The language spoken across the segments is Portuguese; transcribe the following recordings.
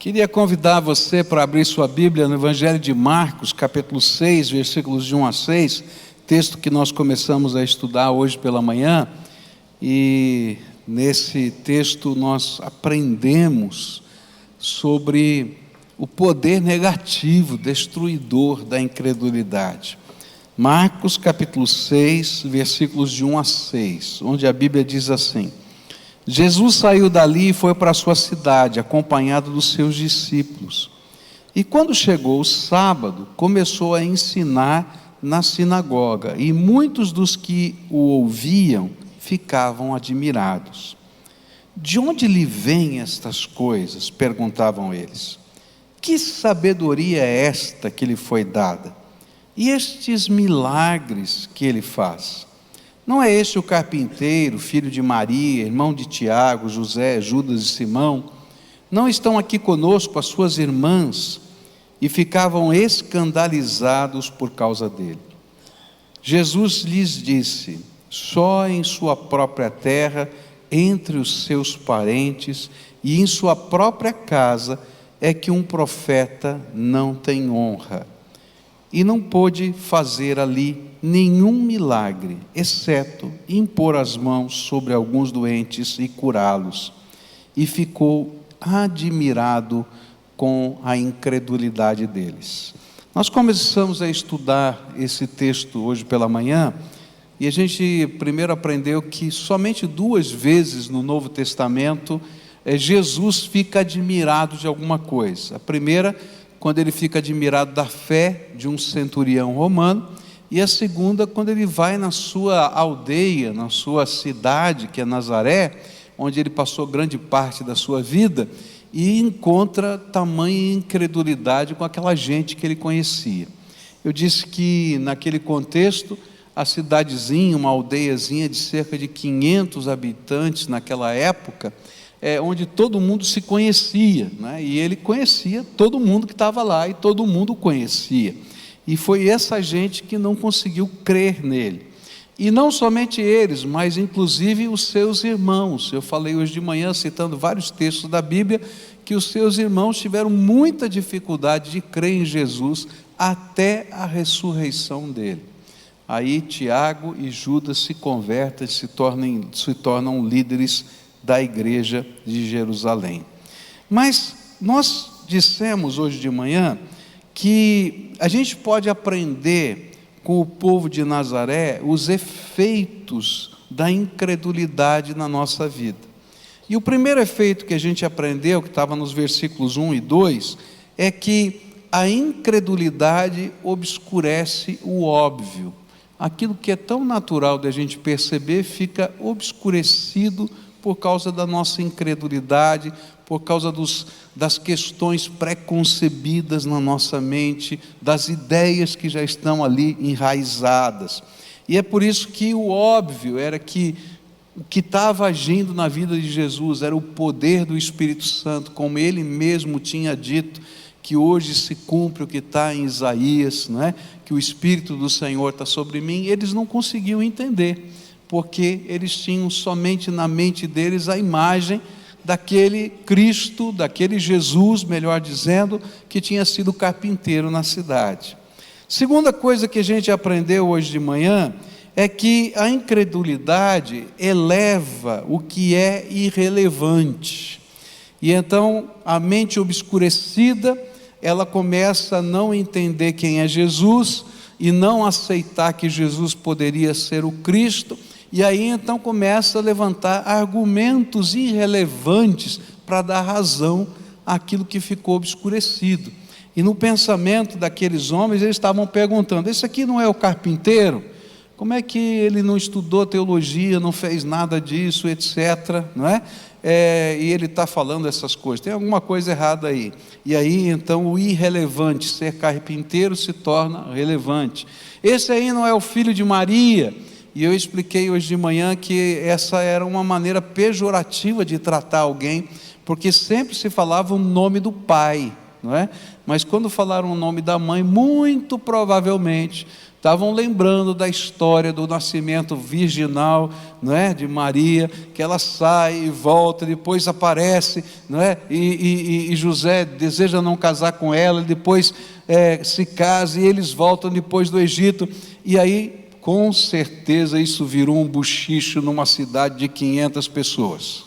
Queria convidar você para abrir sua Bíblia no Evangelho de Marcos, capítulo 6, versículos de 1 a 6, texto que nós começamos a estudar hoje pela manhã, e nesse texto nós aprendemos sobre o poder negativo, destruidor da incredulidade. Marcos, capítulo 6, versículos de 1 a 6, onde a Bíblia diz assim: Jesus saiu dali e foi para a sua cidade, acompanhado dos seus discípulos. E quando chegou o sábado, começou a ensinar na sinagoga, e muitos dos que o ouviam ficavam admirados. De onde lhe vêm estas coisas? Perguntavam eles. Que sabedoria é esta que lhe foi dada? E estes milagres que ele faz? Não é este o carpinteiro, filho de Maria, irmão de Tiago, José, Judas e Simão? Não estão aqui conosco as suas irmãs? E ficavam escandalizados por causa dele. Jesus lhes disse: só em sua própria terra, entre os seus parentes e em sua própria casa, é que um profeta não tem honra. E não pôde fazer ali nenhum milagre, exceto impor as mãos sobre alguns doentes e curá-los. E ficou admirado com a incredulidade deles. Nós começamos a estudar esse texto hoje pela manhã, e a gente primeiro aprendeu que somente 2 vezes no Novo Testamento Jesus fica admirado de alguma coisa. A primeira, quando ele fica admirado da fé de um centurião romano, e a segunda, quando ele vai na sua aldeia, na sua cidade, que é Nazaré, onde ele passou grande parte da sua vida, e encontra tamanha incredulidade com aquela gente que ele conhecia. Eu disse que naquele contexto, a cidadezinha, uma aldeiazinha de cerca de 500 habitantes naquela época, onde todo mundo se conhecia, né? E ele conhecia todo mundo que estava lá, e todo mundo o conhecia. E foi essa gente que não conseguiu crer nele. E não somente eles, mas inclusive os seus irmãos. Eu falei hoje de manhã, citando vários textos da Bíblia, que os seus irmãos tiveram muita dificuldade de crer em Jesus até a ressurreição dele. Aí Tiago e Judas se convertem, se tornam líderes da igreja de Jerusalém. Mas nós dissemos hoje de manhã que a gente pode aprender com o povo de Nazaré os efeitos da incredulidade na nossa vida. E o primeiro efeito que a gente aprendeu, que estava nos versículos 1 e 2, é que a incredulidade obscurece o óbvio. Aquilo que é tão natural de a gente perceber fica obscurecido por causa da nossa incredulidade, por causa das questões pré-concebidas na nossa mente, das ideias que já estão ali enraizadas. E é por isso que o óbvio era que o que estava agindo na vida de Jesus era o poder do Espírito Santo, como ele mesmo tinha dito, que hoje se cumpre o que está em Isaías, não é? Que o Espírito do Senhor está sobre mim. Eles não conseguiam entender, porque eles tinham somente na mente deles a imagem daquele Cristo, daquele Jesus, melhor dizendo, que tinha sido carpinteiro na cidade. Segunda coisa que a gente aprendeu hoje de manhã é que a incredulidade eleva o que é irrelevante. E então a mente obscurecida, ela começa a não entender quem é Jesus e não aceitar que Jesus poderia ser o Cristo. E aí então começa a levantar argumentos irrelevantes para dar razão àquilo que ficou obscurecido. E no pensamento daqueles homens, eles estavam perguntando: esse aqui não é o carpinteiro? Como é que ele não estudou teologia, não fez nada disso, etc., não é? E ele está falando essas coisas, tem alguma coisa errada aí. E aí então o irrelevante, ser carpinteiro, se torna relevante. Esse aí não é o filho de Maria? E eu expliquei hoje de manhã que essa era uma maneira pejorativa de tratar alguém, porque sempre se falava o nome do pai, não é? Mas quando falaram o nome da mãe, muito provavelmente estavam lembrando da história do nascimento virginal, não é, de Maria, que ela sai e volta, depois aparece, não é, e José deseja não casar com ela, depois se casa e eles voltam depois do Egito, e aí com certeza isso virou um buchicho numa cidade de 500 pessoas,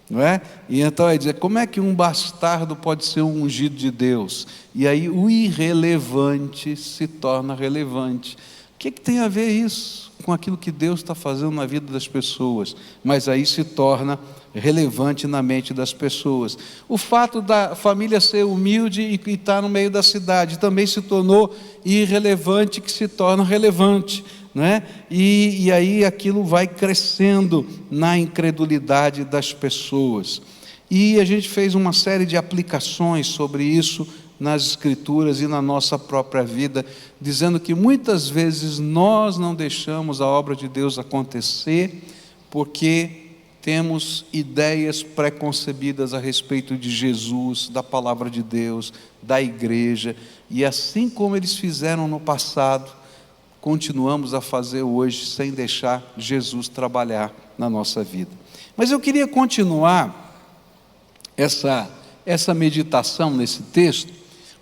não é? E então é dizer, como é que um bastardo pode ser um ungido de Deus? E aí o irrelevante se torna relevante. O que tem a ver isso com aquilo que Deus está fazendo na vida das pessoas? Mas aí se torna relevante na mente das pessoas. O fato da família ser humilde e estar no meio da cidade também se tornou irrelevante, que se torna relevante, né? E aí aquilo vai crescendo na incredulidade das pessoas. E a gente fez uma série de aplicações sobre isso nas Escrituras e na nossa própria vida, dizendo que muitas vezes nós não deixamos a obra de Deus acontecer porque temos ideias preconcebidas a respeito de Jesus, da palavra de Deus, da igreja, e assim como eles fizeram no passado, continuamos a fazer hoje, sem deixar Jesus trabalhar na nossa vida. Mas eu queria continuar essa meditação nesse texto,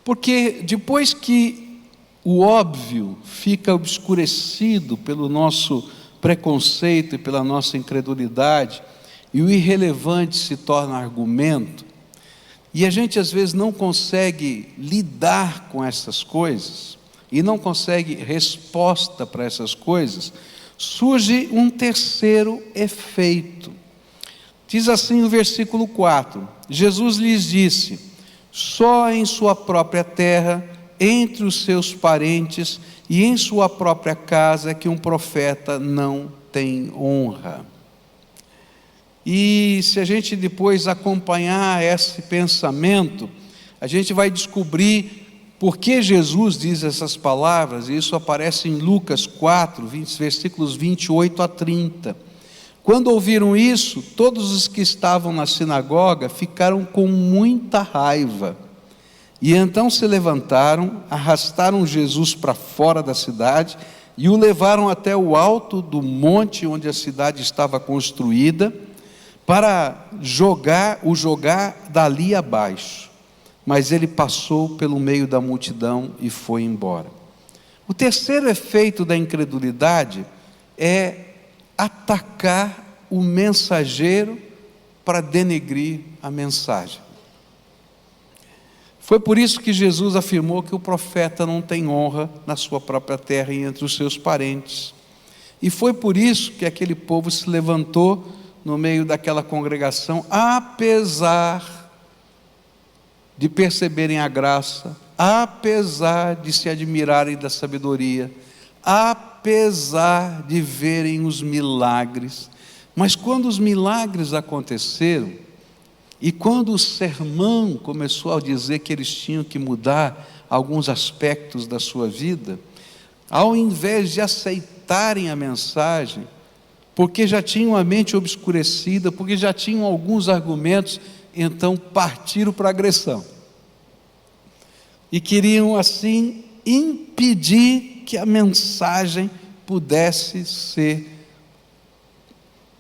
porque depois que o óbvio fica obscurecido pelo nosso preconceito e pela nossa incredulidade, e o irrelevante se torna argumento, e a gente às vezes não consegue lidar com essas coisas, e não consegue resposta para essas coisas, surge um terceiro efeito. Diz assim o versículo 4, Jesus lhes disse: só em sua própria terra, entre os seus parentes e em sua própria casa é que um profeta não tem honra. E se a gente depois acompanhar esse pensamento, a gente vai descobrir por que Jesus diz essas palavras, e isso aparece em Lucas 4, versículos 28 a 30. Quando ouviram isso, todos os que estavam na sinagoga ficaram com muita raiva, e então se levantaram, arrastaram Jesus para fora da cidade, e o levaram até o alto do monte onde a cidade estava construída, para o jogar dali abaixo. Mas ele passou pelo meio da multidão e foi embora. O terceiro efeito da incredulidade é atacar o mensageiro para denegrir a mensagem. Foi por isso que Jesus afirmou que o profeta não tem honra na sua própria terra e entre os seus parentes. E foi por isso que aquele povo se levantou no meio daquela congregação, apesar de perceberem a graça, apesar de se admirarem da sabedoria, apesar de verem os milagres. Mas quando os milagres aconteceram, e quando o sermão começou a dizer que eles tinham que mudar alguns aspectos da sua vida, ao invés de aceitarem a mensagem, porque já tinham a mente obscurecida, porque já tinham alguns argumentos, então partiram para a agressão. E queriam assim impedir que a mensagem pudesse ser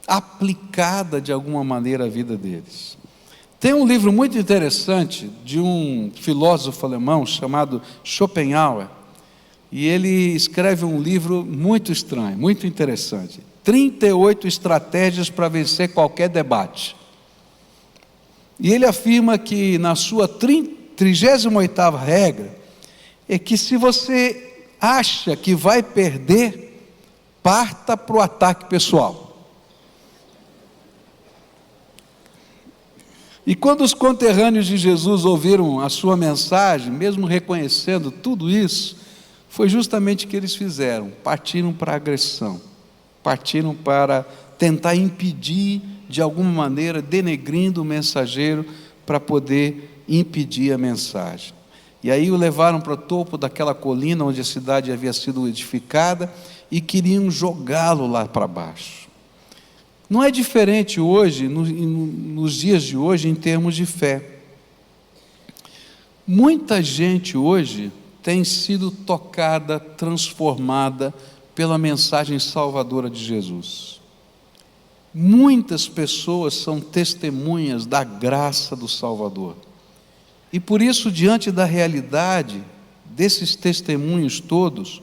aplicada de alguma maneira à vida deles. Tem um livro muito interessante de um filósofo alemão chamado Schopenhauer, e ele escreve um livro muito estranho, muito interessante. 38 estratégias para vencer qualquer debate. E ele afirma que na sua 38ª regra, é que se você acha que vai perder, parta para o ataque pessoal. E quando os conterrâneos de Jesus ouviram a sua mensagem, mesmo reconhecendo tudo isso, foi justamente o que eles fizeram, partiram para a agressão, partiram para tentar impedir, de alguma maneira, denegrindo o mensageiro, para poder impedir a mensagem. E aí o levaram para o topo daquela colina onde a cidade havia sido edificada e queriam jogá-lo lá para baixo. Não é diferente hoje, nos dias de hoje, em termos de fé. Muita gente hoje tem sido tocada, transformada pela mensagem salvadora de Jesus. Muitas pessoas são testemunhas da graça do Salvador. E por isso, diante da realidade desses testemunhos todos,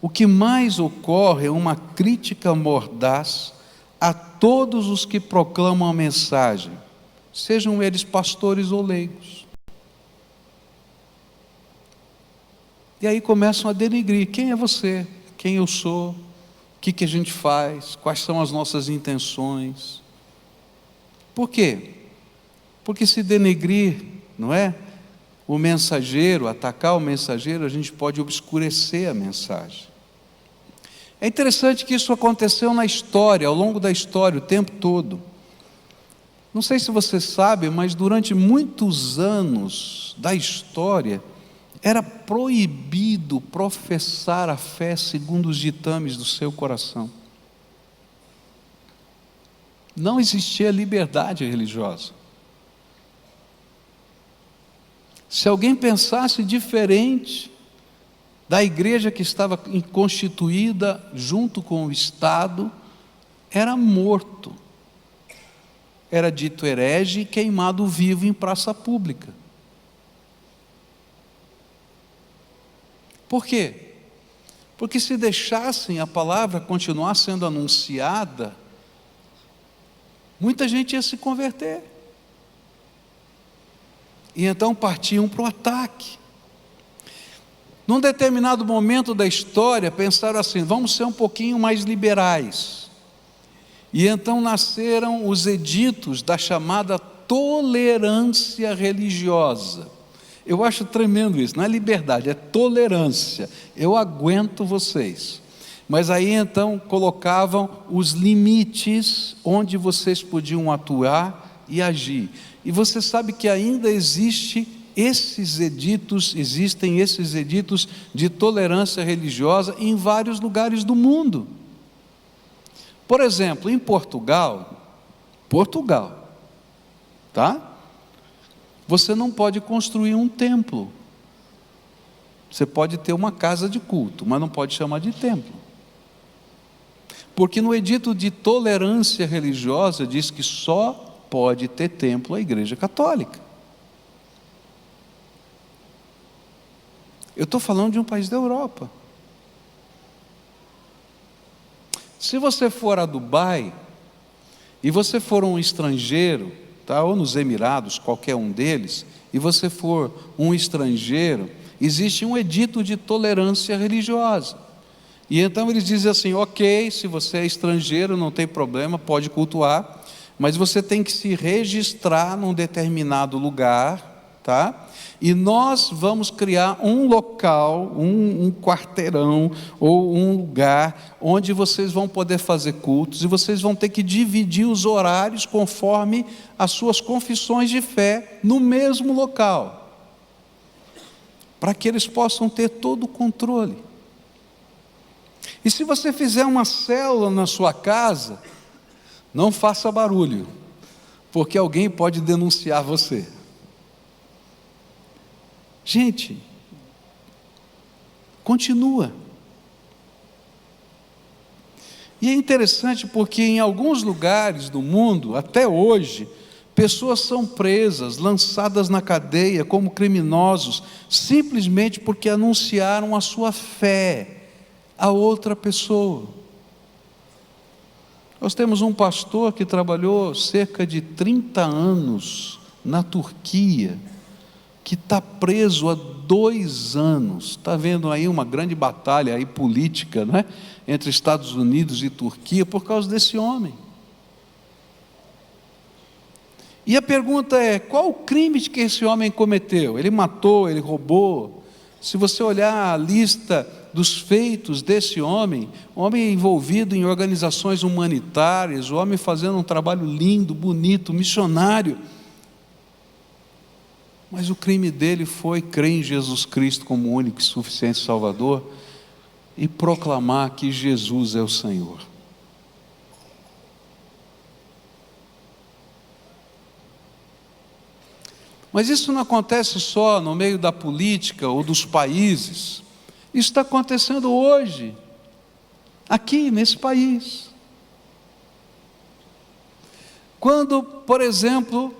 o que mais ocorre é uma crítica mordaz a todos os que proclamam a mensagem, sejam eles pastores ou leigos. E aí começam a denegrir: quem é você? Quem eu sou? O que a gente faz? Quais são as nossas intenções? Por quê? Porque se denegrir, não é? O mensageiro, atacar o mensageiro, a gente pode obscurecer a mensagem. É interessante que isso aconteceu na história, ao longo da história, o tempo todo. Não sei se você sabe, mas durante muitos anos da história, era proibido professar a fé segundo os ditames do seu coração. Não existia liberdade religiosa. Se alguém pensasse diferente da igreja que estava constituída junto com o Estado, era morto. Era dito herege e queimado vivo em praça pública. Por quê? Porque se deixassem a palavra continuar sendo anunciada, muita gente ia se converter. E então partiam para o ataque. Num determinado momento da história, pensaram assim: vamos ser um pouquinho mais liberais. E então nasceram os editos da chamada tolerância religiosa. Eu acho tremendo isso, não é liberdade, é tolerância. Eu aguento vocês. Mas aí então colocavam os limites onde vocês podiam atuar e agir. E você sabe que ainda existem esses editos de tolerância religiosa em vários lugares do mundo. Por exemplo, em Portugal, tá? Você não pode construir um templo. Você pode ter uma casa de culto, mas não pode chamar de templo. Porque no edito de tolerância religiosa diz que só pode ter templo a Igreja Católica. Eu estou falando de um país da Europa. Se você for a Dubai, e você for um estrangeiro, tá, ou nos Emirados, qualquer um deles, e você for um estrangeiro, existe um edito de tolerância religiosa. E então eles dizem assim: ok, se você é estrangeiro, não tem problema, pode cultuar, mas você tem que se registrar num determinado lugar, tá? E nós vamos criar um local, um quarteirão ou um lugar onde vocês vão poder fazer cultos, e vocês vão ter que dividir os horários conforme as suas confissões de fé no mesmo local, para que eles possam ter todo o controle. E se você fizer uma célula na sua casa, não faça barulho, porque alguém pode denunciar você. Gente, continua. E é interessante porque em alguns lugares do mundo, até hoje, pessoas são presas, lançadas na cadeia como criminosos, simplesmente porque anunciaram a sua fé a outra pessoa. Nós temos um pastor que trabalhou cerca de 30 anos na Turquia, que está preso há 2 anos. Está vendo aí uma grande batalha aí política, não é? Entre Estados Unidos e Turquia por causa desse homem. E a pergunta é: qual o crime que esse homem cometeu? Ele matou, ele roubou? Se você olhar a lista dos feitos desse homem, o homem envolvido em organizações humanitárias, o homem fazendo um trabalho lindo, bonito, missionário. Mas o crime dele foi crer em Jesus Cristo como único e suficiente Salvador e proclamar que Jesus é o Senhor. Mas isso não acontece só no meio da política ou dos países. Isso está acontecendo hoje, aqui nesse país. Quando, por exemplo,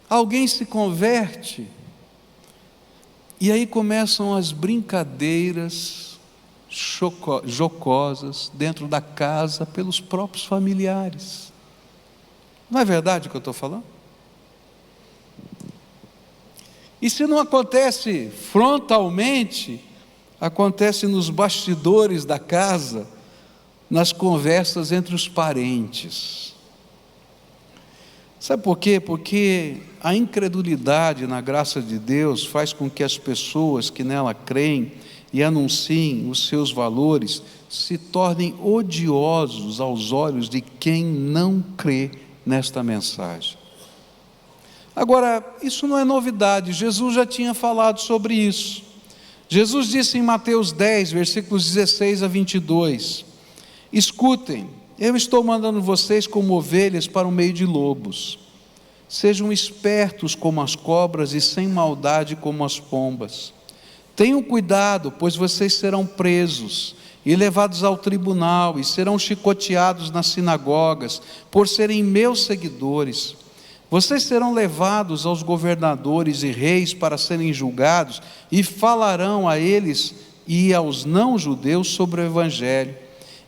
alguém se converte, e aí começam as brincadeiras jocosas dentro da casa pelos próprios familiares. Não é verdade o que eu estou falando? E se não acontece frontalmente, acontece nos bastidores da casa, nas conversas entre os parentes. Sabe por quê? Porque a incredulidade na graça de Deus faz com que as pessoas que nela creem e anunciem os seus valores se tornem odiosos aos olhos de quem não crê nesta mensagem. Agora, isso não é novidade, Jesus já tinha falado sobre isso. Jesus disse em Mateus 10, versículos 16 a 22, escutem, eu estou mandando vocês como ovelhas para o meio de lobos. Sejam espertos como as cobras e sem maldade como as pombas. Tenham cuidado, pois vocês serão presos e levados ao tribunal e serão chicoteados nas sinagogas por serem meus seguidores. Vocês serão levados aos governadores e reis para serem julgados e falarão a eles e aos não-judeus sobre o Evangelho.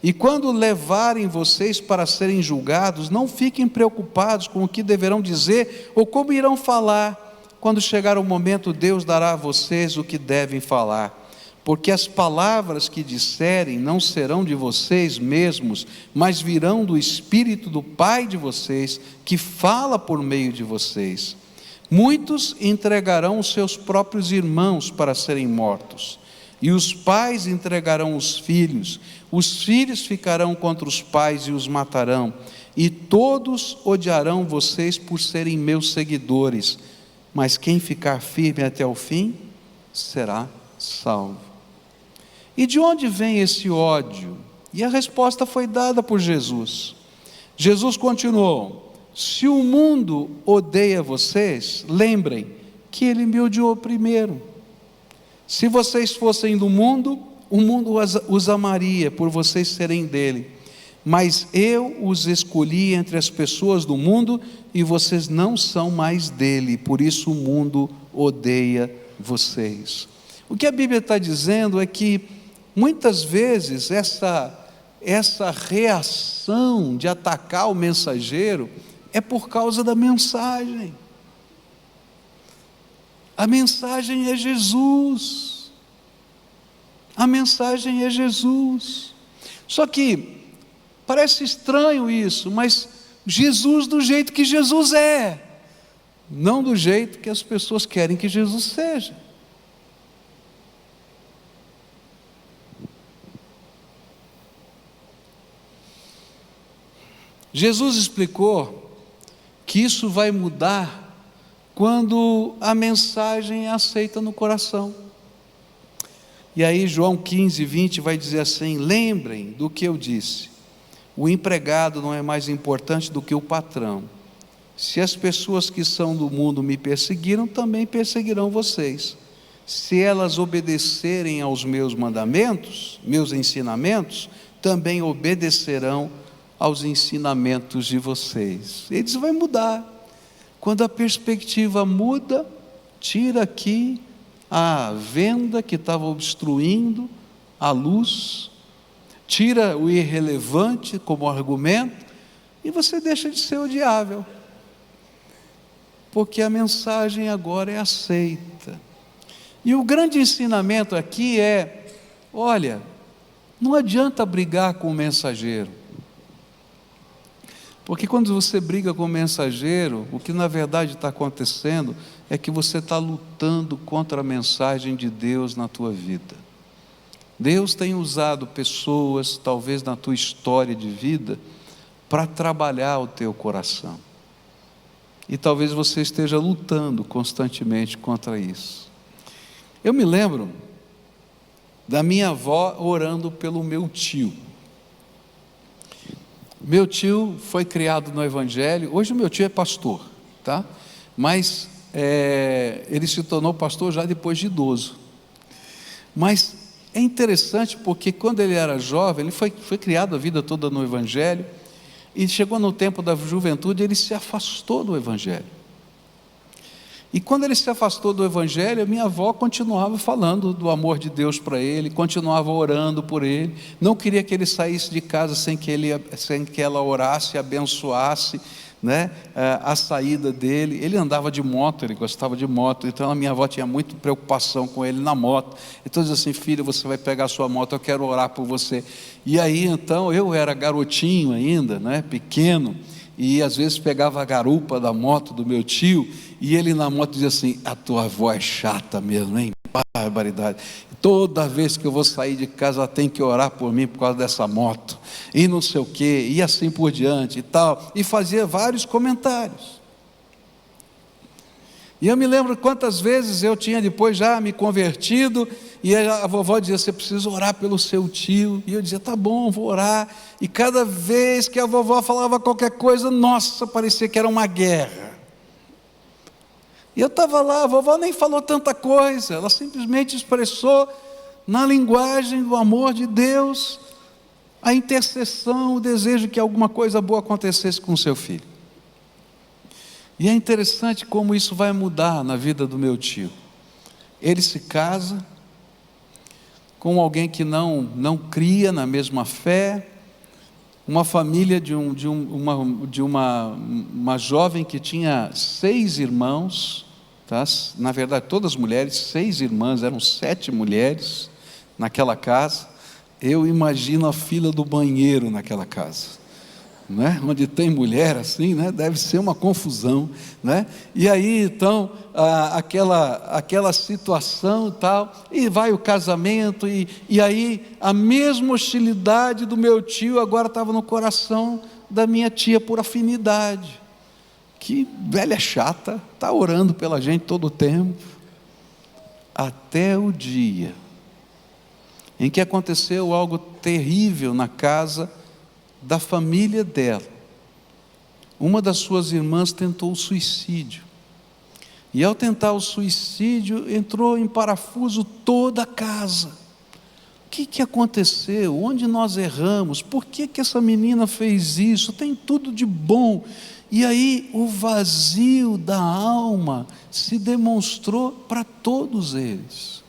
E quando levarem vocês para serem julgados, não fiquem preocupados com o que deverão dizer ou como irão falar. Quando chegar o momento, Deus dará a vocês o que devem falar. Porque as palavras que disserem não serão de vocês mesmos, mas virão do Espírito do Pai de vocês, que fala por meio de vocês. Muitos entregarão os seus próprios irmãos para serem mortos, e os pais entregarão os filhos ficarão contra os pais e os matarão, e todos odiarão vocês por serem meus seguidores, mas quem ficar firme até o fim, será salvo. E de onde vem esse ódio? E a resposta foi dada por Jesus. Jesus continuou: se o mundo odeia vocês, lembrem que ele me odiou primeiro. Se vocês fossem do mundo, o mundo os amaria por vocês serem dele. Mas eu os escolhi entre as pessoas do mundo e vocês não são mais dele, por isso o mundo odeia vocês. O que a Bíblia está dizendo é que muitas vezes essa reação de atacar o mensageiro é por causa da mensagem. A mensagem é Jesus. A mensagem é Jesus. Só que parece estranho isso, mas Jesus do jeito que Jesus é, não do jeito que as pessoas querem que Jesus seja. Jesus explicou que isso vai mudar quando a mensagem é aceita no coração. E aí João 15, 20 vai dizer assim: lembrem do que eu disse, o empregado não é mais importante do que o patrão. Se as pessoas que são do mundo me perseguiram, também perseguirão vocês. Se elas obedecerem aos meus mandamentos, meus ensinamentos, também obedecerão aos ensinamentos de vocês. Isso vai mudar. Quando a perspectiva muda, tira aqui a venda que estava obstruindo a luz, tira o irrelevante como argumento, e você deixa de ser odiável, porque a mensagem agora é aceita. E o grande ensinamento aqui é: olha, não adianta brigar com o mensageiro, porque quando você briga com o mensageiro, o que na verdade está acontecendo é que você está lutando contra a mensagem de Deus na tua vida. Deus tem usado pessoas, talvez na tua história de vida, para trabalhar o teu coração. E talvez você esteja lutando constantemente contra isso. Eu me lembro da minha avó orando pelo meu tio. Meu tio foi criado no Evangelho. Hoje o meu tio é pastor, tá? Mas ele se tornou pastor já depois de idoso. Mas é interessante porque quando ele era jovem, ele foi criado a vida toda no Evangelho, e chegou no tempo da juventude, ele se afastou do Evangelho. E quando ele se afastou do Evangelho, a minha avó continuava falando do amor de Deus para ele, continuava orando por ele, não queria que ele saísse de casa sem que ela orasse, abençoasse, né, a saída dele. Ele andava de moto, ele gostava de moto, então a minha avó tinha muita preocupação com ele na moto. Então dizia assim: filho, você vai pegar a sua moto, eu quero orar por você. E aí então eu era garotinho ainda, né, pequeno, e às vezes pegava a garupa da moto do meu tio, e ele na moto dizia assim: a tua avó é chata mesmo, hein? Barbaridade, toda vez que eu vou sair de casa ela tem que orar por mim por causa dessa moto, e não sei o que, e assim por diante e tal, e fazia vários comentários. E eu me lembro quantas vezes eu tinha depois já me convertido, e a vovó dizia: você precisa orar pelo seu tio, e eu dizia: tá bom, vou orar. E cada vez que a vovó falava qualquer coisa, nossa, parecia que era uma guerra. E eu estava lá, a vovó nem falou tanta coisa, ela simplesmente expressou na linguagem do amor de Deus a intercessão, o desejo que alguma coisa boa acontecesse com o seu filho. E é interessante como isso vai mudar na vida do meu tio. Ele se casa com alguém que não cria na mesma fé, uma família de uma jovem que tinha 6 irmãos, tá? Na verdade todas mulheres, 6 irmãs, eram 7 mulheres naquela casa. Eu imagino a fila do banheiro naquela casa, né? Onde tem mulher assim, né? Deve ser uma confusão, né? E aí então aquela situação e tal, e vai o casamento, e aí a mesma hostilidade do meu tio agora estava no coração da minha tia por afinidade. Que velha chata, está orando pela gente todo o tempo, até o dia em que aconteceu algo terrível na casa da família dela. Uma das suas irmãs tentou o suicídio, e ao tentar o suicídio entrou em parafuso toda a casa. O que aconteceu? Onde nós erramos? Por que essa menina fez isso? Tem tudo de bom. E aí o vazio da alma se demonstrou para todos eles.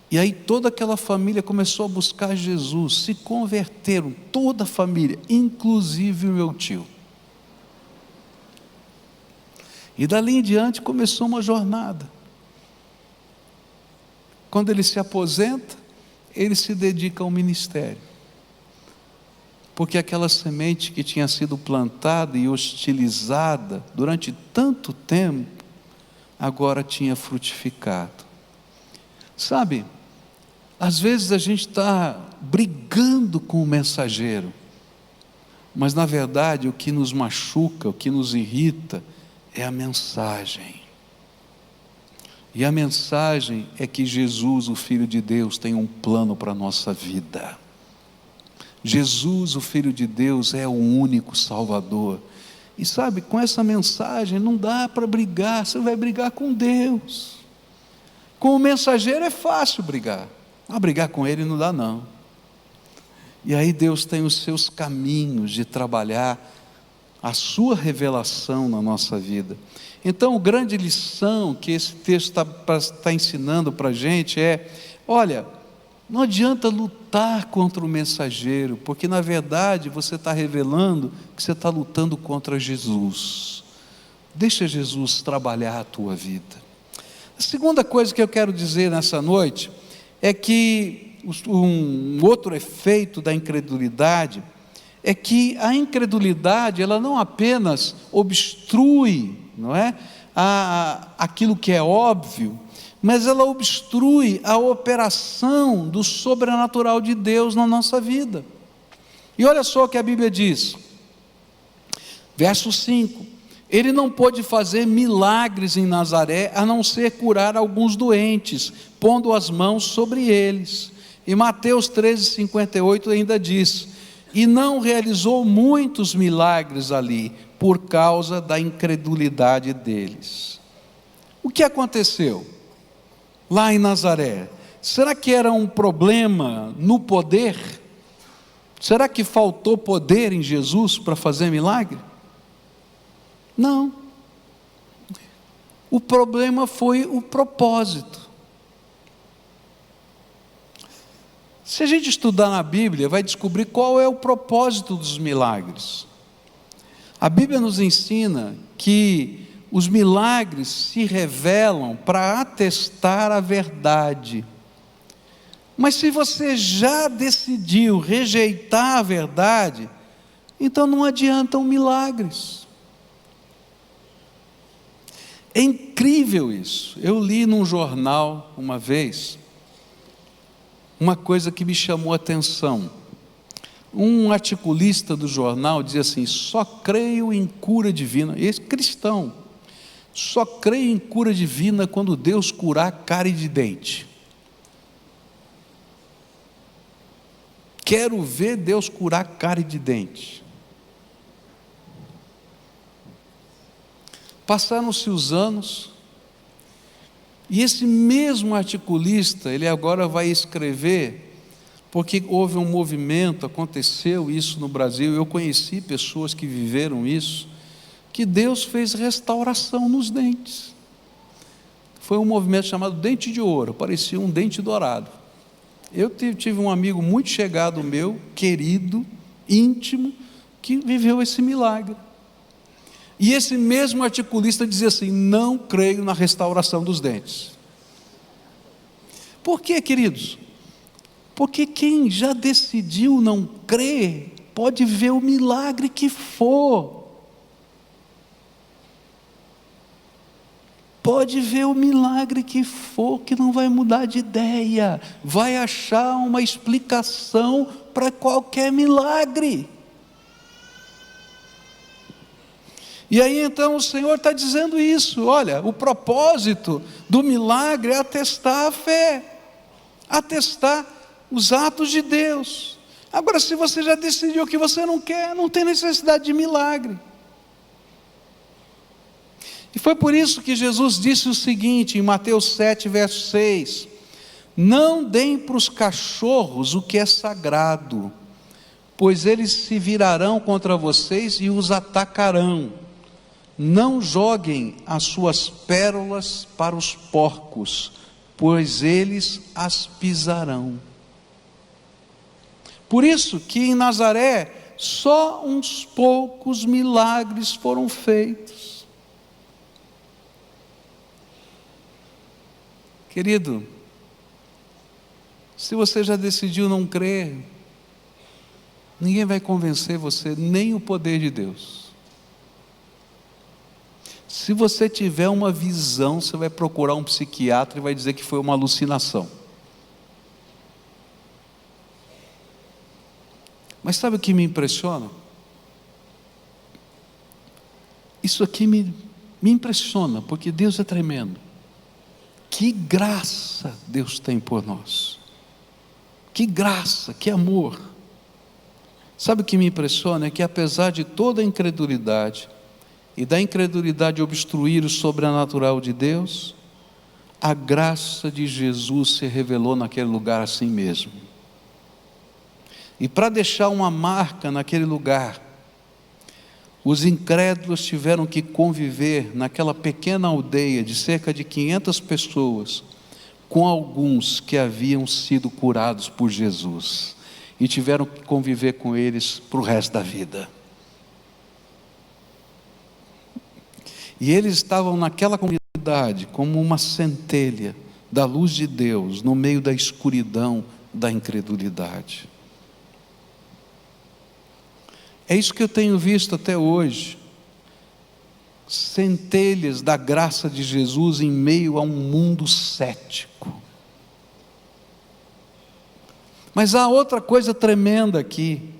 E aí toda aquela família começou a buscar Jesus, se converteram, toda a família, inclusive o meu tio. E dali em diante começou uma jornada. Quando ele se aposenta, ele se dedica ao ministério, porque aquela semente que tinha sido plantada e hostilizada durante tanto tempo, agora tinha frutificado. Sabe, às vezes a gente está brigando com o mensageiro, mas na verdade o que nos machuca, o que nos irrita é a mensagem. E a mensagem é que Jesus, o Filho de Deus, tem um plano para a nossa vida. Jesus, o Filho de Deus, é o único Salvador. E sabe, com essa mensagem não dá para brigar, você vai brigar com Deus. Com o mensageiro é fácil brigar, mas brigar com ele não dá não. E aí Deus tem os seus caminhos de trabalhar a sua revelação na nossa vida. Então a grande lição que esse texto está ensinando para a gente é: olha, não adianta lutar contra o mensageiro, porque na verdade você está revelando que você está lutando contra Jesus. Deixa Jesus trabalhar a tua vida. A segunda coisa que eu quero dizer nessa noite é que um outro efeito da incredulidade é que a incredulidade, ela não apenas obstrui, não é, aquilo que é óbvio, mas ela obstrui a operação do sobrenatural de Deus na nossa vida. E olha só o que a Bíblia diz, verso 5: ele não pôde fazer milagres em Nazaré, a não ser curar alguns doentes, pondo as mãos sobre eles. E Mateus 13:58 ainda diz: e não realizou muitos milagres ali, por causa da incredulidade deles. O que aconteceu lá em Nazaré? Será que era um problema no poder? Será que faltou poder em Jesus para fazer milagre? Não. O problema foi o propósito. Se a gente estudar na Bíblia, vai descobrir qual é o propósito dos milagres. A Bíblia nos ensina que os milagres se revelam para atestar a verdade. Mas se você já decidiu rejeitar a verdade, então não adiantam milagres. É incrível isso. Eu li num jornal uma vez uma coisa que me chamou a atenção. Um articulista do jornal dizia assim: só creio em cura divina. Esse cristão, só creio em cura divina quando Deus curar cárie de dente. Quero ver Deus curar cárie de dente. Passaram-se os anos, e esse mesmo articulista, ele agora vai escrever, porque houve um movimento, aconteceu isso no Brasil, eu conheci pessoas que viveram isso, que Deus fez restauração nos dentes. Foi um movimento chamado Dente de Ouro, parecia um dente dourado. Eu tive um amigo muito chegado meu, querido, íntimo, que viveu esse milagre. E esse mesmo articulista dizia assim: não creio na restauração dos dentes. Por quê, queridos? Porque quem já decidiu não crer, pode ver o milagre que for. Pode ver o milagre que for, que não vai mudar de ideia, vai achar uma explicação para qualquer milagre. E aí então o Senhor está dizendo isso: olha, o propósito do milagre é atestar a fé, atestar os atos de Deus. Agora, se você já decidiu que você não quer, não tem necessidade de milagre. E foi por isso que Jesus disse o seguinte, em Mateus 7, verso 6: não deem para os cachorros o que é sagrado, pois eles se virarão contra vocês e os atacarão. Não joguem as suas pérolas para os porcos, pois eles as pisarão. Por isso que em Nazaré, só uns poucos milagres foram feitos. Querido, se você já decidiu não crer, ninguém vai convencer você, nem o poder de Deus. Se você tiver uma visão, você vai procurar um psiquiatra e vai dizer que foi uma alucinação. Mas sabe o que me impressiona? Isso aqui me impressiona, porque Deus é tremendo. Que graça Deus tem por nós. Que graça, que amor. Sabe o que me impressiona? É que apesar de toda a incredulidade, e da incredulidade obstruir o sobrenatural de Deus, a graça de Jesus se revelou naquele lugar assim mesmo. E para deixar uma marca naquele lugar, os incrédulos tiveram que conviver naquela pequena aldeia de cerca de 500 pessoas, com alguns que haviam sido curados por Jesus, e tiveram que conviver com eles para o resto da vida. E eles estavam naquela comunidade como uma centelha da luz de Deus, no meio da escuridão da incredulidade. É isso que eu tenho visto até hoje, centelhas da graça de Jesus em meio a um mundo cético. Mas há outra coisa tremenda aqui,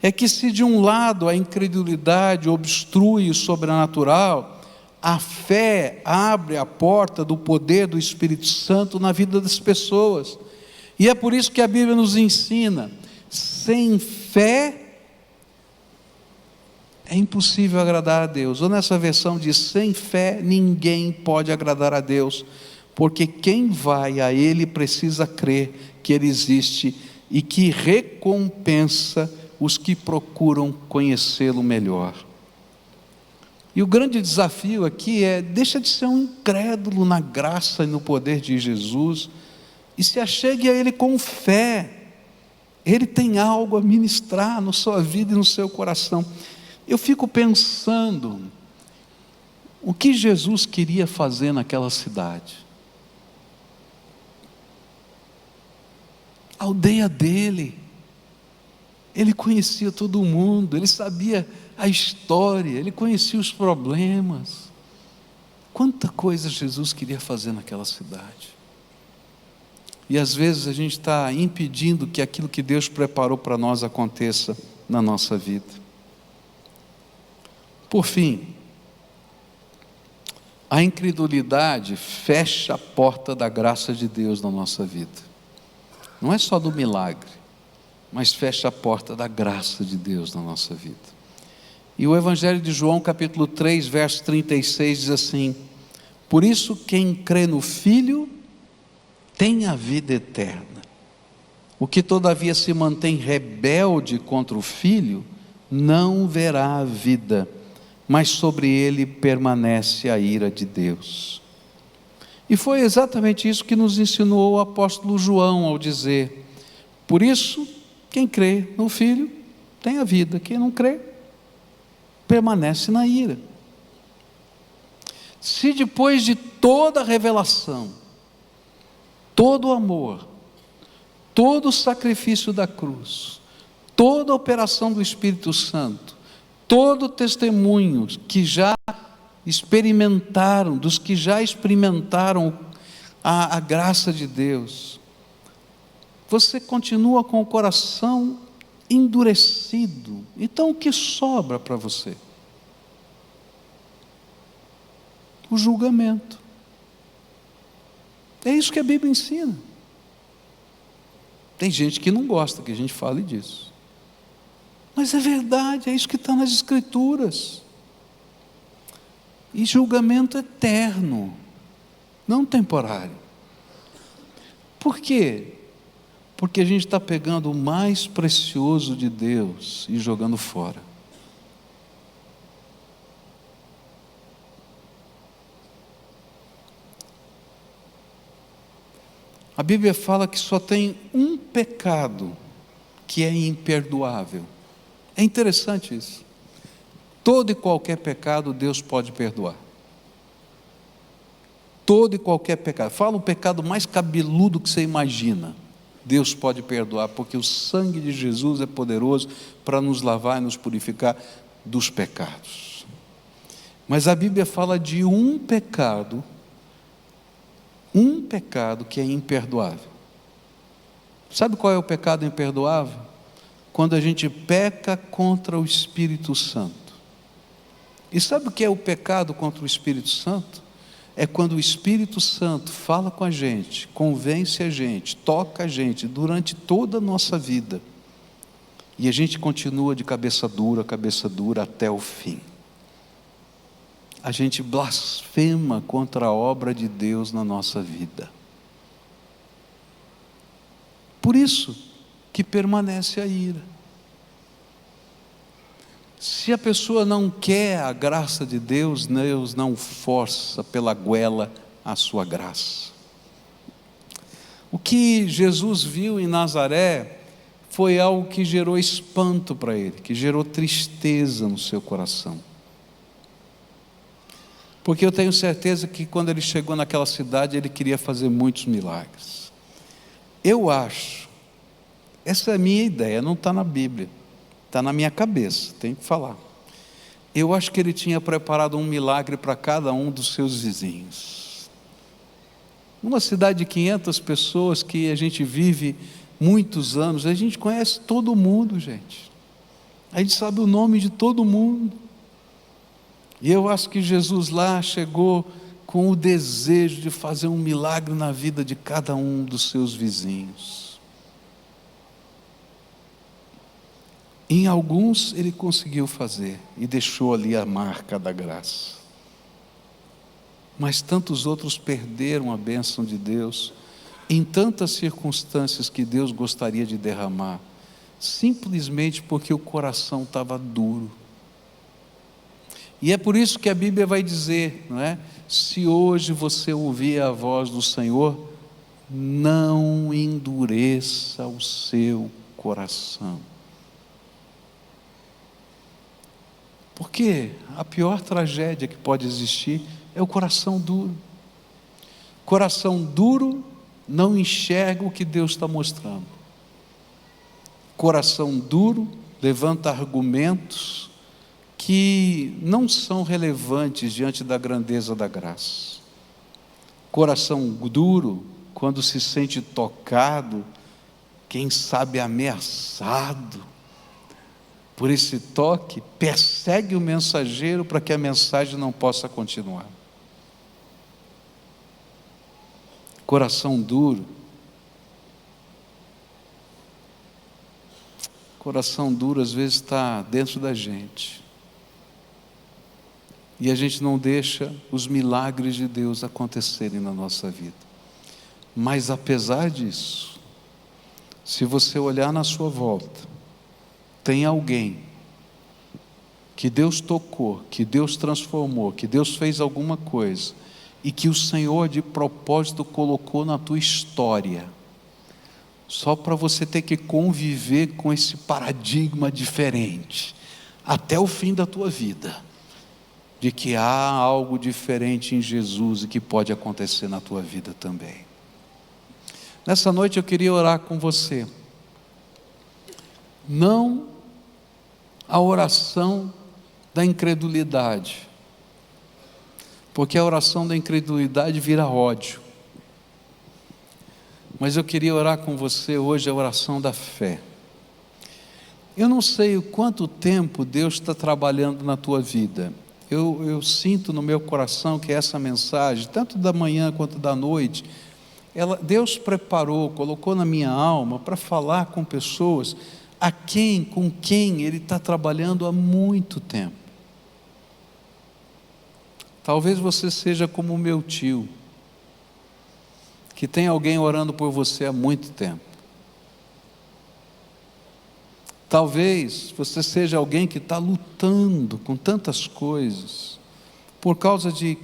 é que se de um lado a incredulidade obstrui o sobrenatural, a fé abre a porta do poder do Espírito Santo na vida das pessoas. E é por isso que a Bíblia nos ensina: sem fé é impossível agradar a Deus. Ou nessa versão diz: sem fé ninguém pode agradar a Deus, porque quem vai a Ele precisa crer que Ele existe e que recompensa os que procuram conhecê-lo melhor. E o grande desafio aqui é: deixa de ser um incrédulo na graça e no poder de Jesus e se achegue a Ele com fé. Ele tem algo a ministrar na sua vida e no seu coração. Eu fico pensando o que Jesus queria fazer naquela cidade. A aldeia dele, ele conhecia todo mundo, ele sabia a história, ele conhecia os problemas. Quanta coisa Jesus queria fazer naquela cidade. E às vezes a gente está impedindo que aquilo que Deus preparou para nós aconteça na nossa vida. Por fim, a incredulidade fecha a porta da graça de Deus na nossa vida. Não é só do milagre, mas fecha a porta da graça de Deus na nossa vida. E o Evangelho de João, capítulo 3, verso 36, diz assim: por isso quem crê no Filho tem a vida eterna. O que todavia se mantém rebelde contra o Filho, não verá a vida, mas sobre ele permanece a ira de Deus. E foi exatamente isso que nos ensinou o apóstolo João ao dizer: por isso, quem crê no Filho tem a vida, quem não crê, permanece na ira. Se depois de toda a revelação, todo o amor, todo o sacrifício da cruz, toda a operação do Espírito Santo, todo o testemunho que já experimentaram, dos que já experimentaram a graça de Deus, você continua com o coração endurecido, então o que sobra para você? O julgamento. É isso que a Bíblia ensina. Tem gente que não gosta que a gente fale disso, mas é verdade, é isso que está nas Escrituras. E julgamento eterno, não temporário. Por quê? Porque a gente está pegando o mais precioso de Deus e jogando fora. A Bíblia fala que só tem um pecado que é imperdoável. É interessante isso. Todo e qualquer pecado Deus pode perdoar. Todo e qualquer pecado. Fala o pecado mais cabeludo que você imagina. Deus pode perdoar, porque o sangue de Jesus é poderoso para nos lavar e nos purificar dos pecados. Mas a Bíblia fala de um pecado que é imperdoável. Sabe qual é o pecado imperdoável? Quando a gente peca contra o Espírito Santo. E sabe o que é o pecado contra o Espírito Santo? É quando o Espírito Santo fala com a gente, convence a gente, toca a gente durante toda a nossa vida, e a gente continua de cabeça dura até o fim. A gente blasfema contra a obra de Deus na nossa vida. Por isso que permanece a ira. Se a pessoa não quer a graça de Deus, Deus não força pela goela a sua graça. O que Jesus viu em Nazaré foi algo que gerou espanto para ele, que gerou tristeza no seu coração. Porque eu tenho certeza que quando ele chegou naquela cidade, ele queria fazer muitos milagres. Eu acho, essa é a minha ideia, não está na Bíblia, está na minha cabeça, tenho que falar. Eu acho que ele tinha preparado um milagre para cada um dos seus vizinhos. Numa cidade de 500 pessoas que a gente vive muitos anos, a gente conhece todo mundo, gente. A gente sabe o nome de todo mundo. E eu acho que Jesus lá chegou com o desejo de fazer um milagre na vida de cada um dos seus vizinhos. Em alguns ele conseguiu fazer e deixou ali a marca da graça. Mas tantos outros perderam a bênção de Deus em tantas circunstâncias que Deus gostaria de derramar, simplesmente porque o coração estava duro. E é por isso que a Bíblia vai dizer, não é? Se hoje você ouvir a voz do Senhor, não endureça o seu coração. Porque a pior tragédia que pode existir é o coração duro. Coração duro não enxerga o que Deus está mostrando. Coração duro levanta argumentos que não são relevantes diante da grandeza da graça. Coração duro, quando se sente tocado, quem sabe ameaçado por esse toque, persegue o mensageiro para que a mensagem não possa continuar. Coração duro às vezes está dentro da gente, e a gente não deixa os milagres de Deus acontecerem na nossa vida. Mas apesar disso, se você olhar na sua volta, tem alguém que Deus tocou, que Deus transformou, que Deus fez alguma coisa, e que o Senhor de propósito colocou na tua história, só para você ter que conviver com esse paradigma diferente, até o fim da tua vida, de que há algo diferente em Jesus e que pode acontecer na tua vida também. Nessa noite eu queria orar com você, não a oração da incredulidade, porque a oração da incredulidade vira ódio, mas eu queria orar com você hoje a oração da fé. Eu não sei o quanto tempo Deus está trabalhando na tua vida. Eu sinto no meu coração que essa mensagem, tanto da manhã quanto da noite, Deus preparou, colocou na minha alma para falar com pessoas com quem Ele está trabalhando há muito tempo. Talvez você seja como o meu tio, que tem alguém orando por você há muito tempo. Talvez você seja alguém que está lutando com tantas coisas, por causa de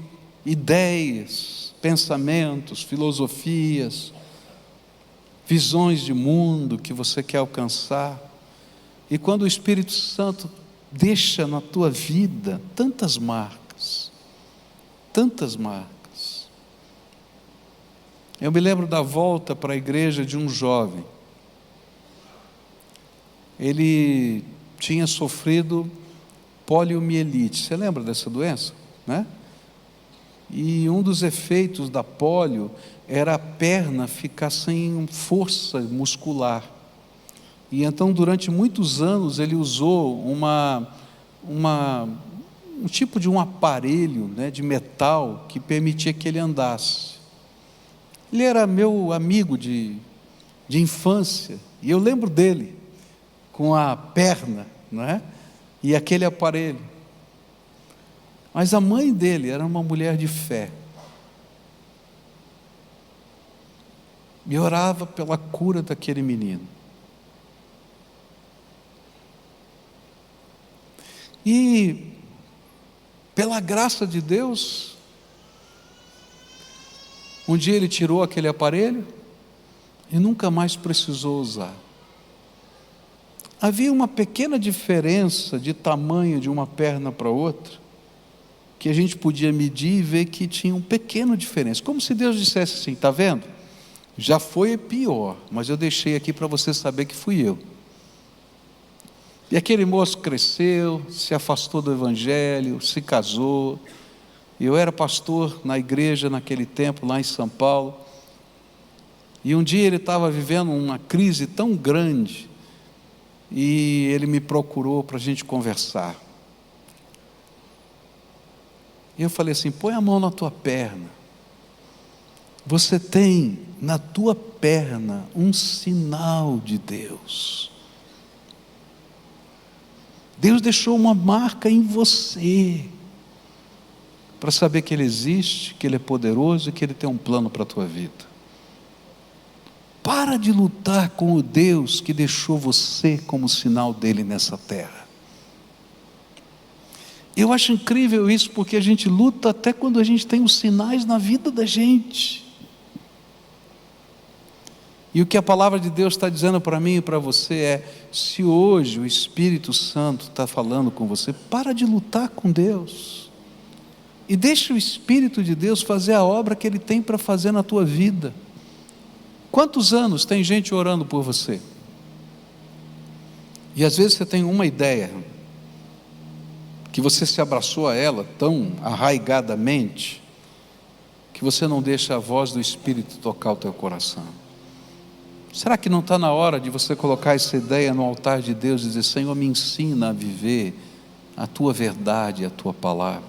ideias, pensamentos, filosofias, visões de mundo que você quer alcançar. E quando o Espírito Santo deixa na tua vida tantas marcas. Eu me lembro da volta para a igreja de um jovem. Ele tinha sofrido poliomielite. Você lembra dessa doença, né? E um dos efeitos da polio era a perna ficar sem força muscular. E então, durante muitos anos, ele usou um tipo de um aparelho, né, de metal que permitia que ele andasse. Ele era meu amigo de infância, e eu lembro dele com a perna, né, e aquele aparelho. Mas a mãe dele era uma mulher de fé, e orava pela cura daquele menino. E pela graça de Deus, um dia ele tirou aquele aparelho e nunca mais precisou usar. Havia uma pequena diferença de tamanho de uma perna para outra, que a gente podia medir e ver que tinha uma pequena diferença, como se Deus dissesse assim: está vendo? Já foi pior, mas eu deixei aqui para você saber que fui eu. E aquele moço cresceu, se afastou do Evangelho, se casou. Eu era pastor na igreja naquele tempo, lá em São Paulo. E um dia ele estava vivendo uma crise tão grande, e ele me procurou para a gente conversar. E eu falei assim: põe a mão na tua perna. Você tem na tua perna um sinal de Deus. Deus deixou uma marca em você, para saber que Ele existe, que Ele é poderoso e que Ele tem um plano para a tua vida. Para de lutar com o Deus que deixou você como sinal dele nessa terra. Eu acho incrível isso, porque a gente luta até quando a gente tem os sinais na vida da gente. E o que a palavra de Deus está dizendo para mim e para você é: se hoje o Espírito Santo está falando com você, para de lutar com Deus. E deixa o Espírito de Deus fazer a obra que Ele tem para fazer na tua vida. Quantos anos tem gente orando por você? E às vezes você tem uma ideia, que você se abraçou a ela tão arraigadamente, que você não deixa a voz do Espírito tocar o teu coração. Será que não está na hora de você colocar essa ideia no altar de Deus e dizer: Senhor, me ensina a viver a tua verdade, a tua palavra?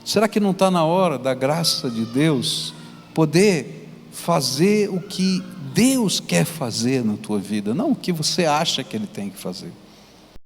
Será que não está na hora da graça de Deus poder fazer o que Deus quer fazer na tua vida, não o que você acha que Ele tem que fazer?